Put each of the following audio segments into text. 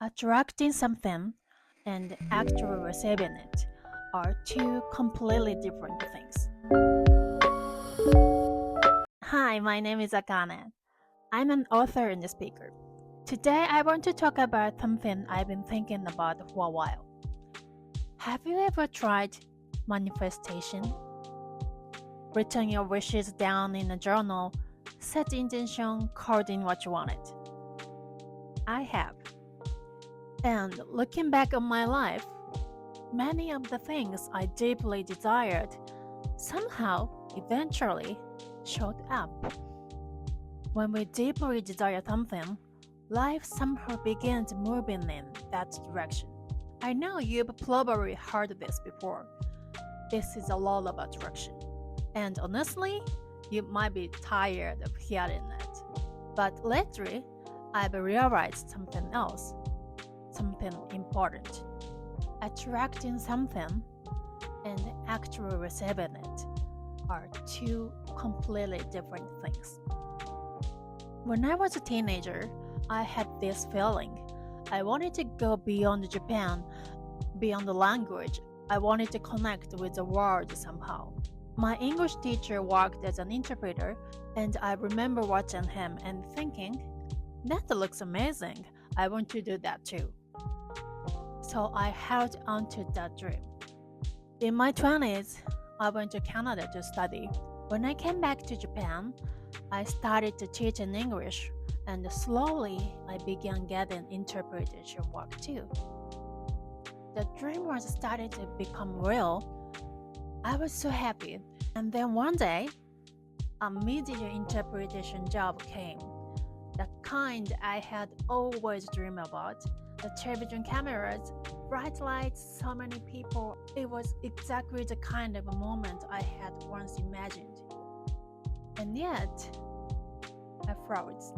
Attracting something and actually receiving it are two completely different things. Hi, my name is Akane. I'm an author and a speaker. Today, I want to talk about something I've been thinking about for a while. Have you ever tried manifestation? Written your wishes down in a journal, set intention, called in what you wanted. I have. And looking back on my life, many of the things I deeply desired somehow, eventually, showed up. When we deeply desire something, life somehow begins moving in that direction. I know you've probably heard this before. This is a law of attraction. And honestly, you might be tired of hearing it. But lately, I've realized something else, something important. Attracting something and actually receiving it are two completely different things. When I was a teenager, I had this feeling. I wanted to go beyond Japan, beyond the language. I wanted to connect with the world somehow. My English teacher worked as an interpreter, and I remember watching him and thinking, that looks amazing. I want to do that too. So I held on to that dream. In my 20s, I went to Canada to study. When I came back to Japan, I started to teach in English, and slowly I began getting interpretation work too. The dream was starting to become real. I was so happy. And then one day, a media interpretation job came. The kind I had always dreamed about. The television cameras, bright lights, so many people. It was exactly the kind of moment I had once imagined. And yet, I froze.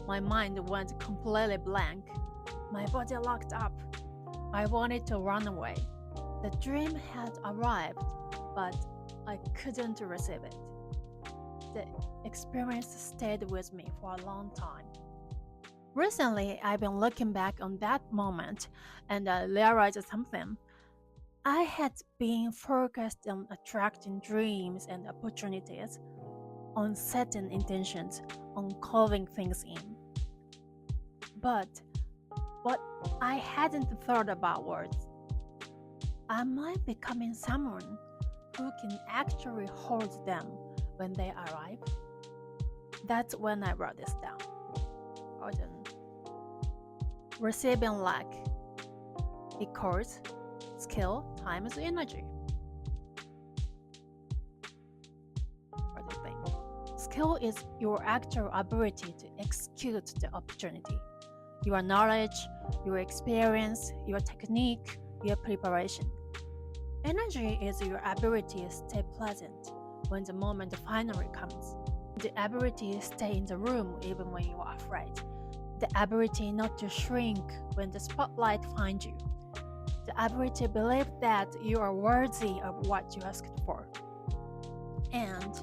My mind went completely blank. My body locked up. I wanted to run away. The dream had arrived, but I couldn't receive it. The experience stayed with me for a long time. Recently, I've been looking back on that moment and I realized something. I had been focused on attracting dreams and opportunities, on setting intentions, on calling things in. But what I hadn't thought about was, am I becoming someone who can actually hold them when they arrive? That's when I wrote this down. Hold on. Receiving lack equals skill times energy. What do you think? Skill is your actual ability to execute the opportunity. Your knowledge, your experience, your technique, your preparation. Energy is your ability to stay pleasant when the moment finally comes. The ability to stay in the room even when you are afraid. The ability not to shrink when the spotlight finds you. The ability to believe that you are worthy of what you asked for. And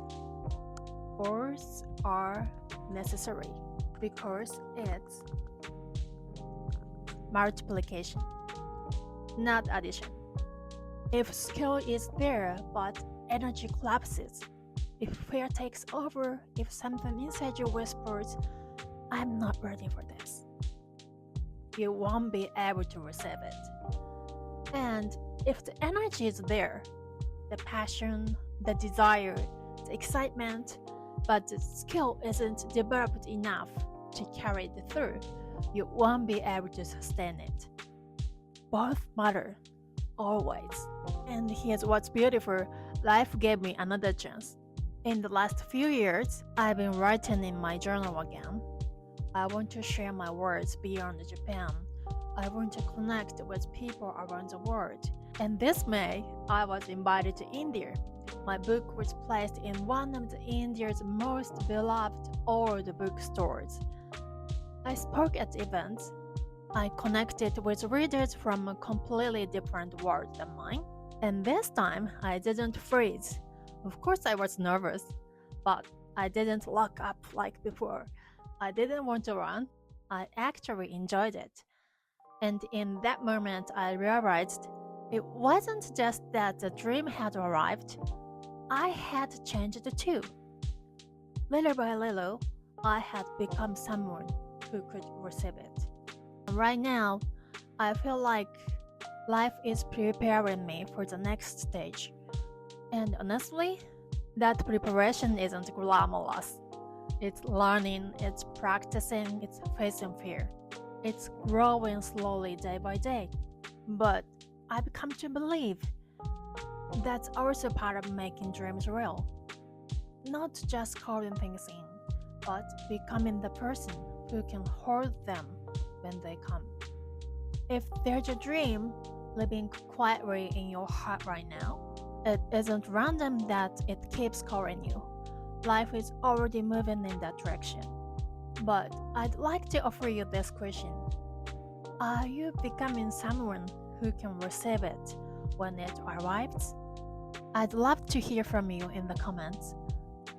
force are necessary because it's multiplication, not addition. If skill is there but energy collapses, if fear takes over, if something inside you whispers, I'm not ready for this, you won't be able to receive it. And if the energy is there, the passion, the desire, the excitement, but the skill isn't developed enough to carry it through, you won't be able to sustain it. Both matter, always. And here's what's beautiful, life gave me another chance. In the last few years, I've been writing in my journal again. I want to share my words beyond Japan. I want to connect with people around the world. And this May, I was invited to India. My book was placed in one of India's most beloved old bookstores. I spoke at events. I connected with readers from a completely different world than mine. And this time, I didn't freeze. Of course, I was nervous, but I didn't lock up like before. I didn't want to run. I actually enjoyed it. And in that moment, I realized it wasn't just that the dream had arrived, I had changed too. Little by little, I had become someone who could receive it. And right now, I feel like life is preparing me for the next stage. And honestly, that preparation isn't glamorous. It's learning, it's practicing, it's facing fear. It's growing slowly day by day. But I've come to believe that's also part of making dreams real. Not just calling things in, but becoming the person who can hold them when they come. If there's a dream living quietly in your heart right now, it isn't random that it keeps calling you. Life is already moving in that direction. But I'd like to offer you this question. Are you becoming someone who can receive it when it arrives? I'd love to hear from you in the comments.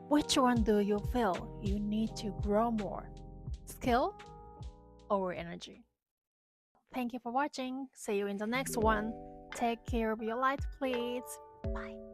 Which one do you feel you need to grow more? Skill or energy? Thank you for watching. See you in the next one. Take care of your light, please. Bye.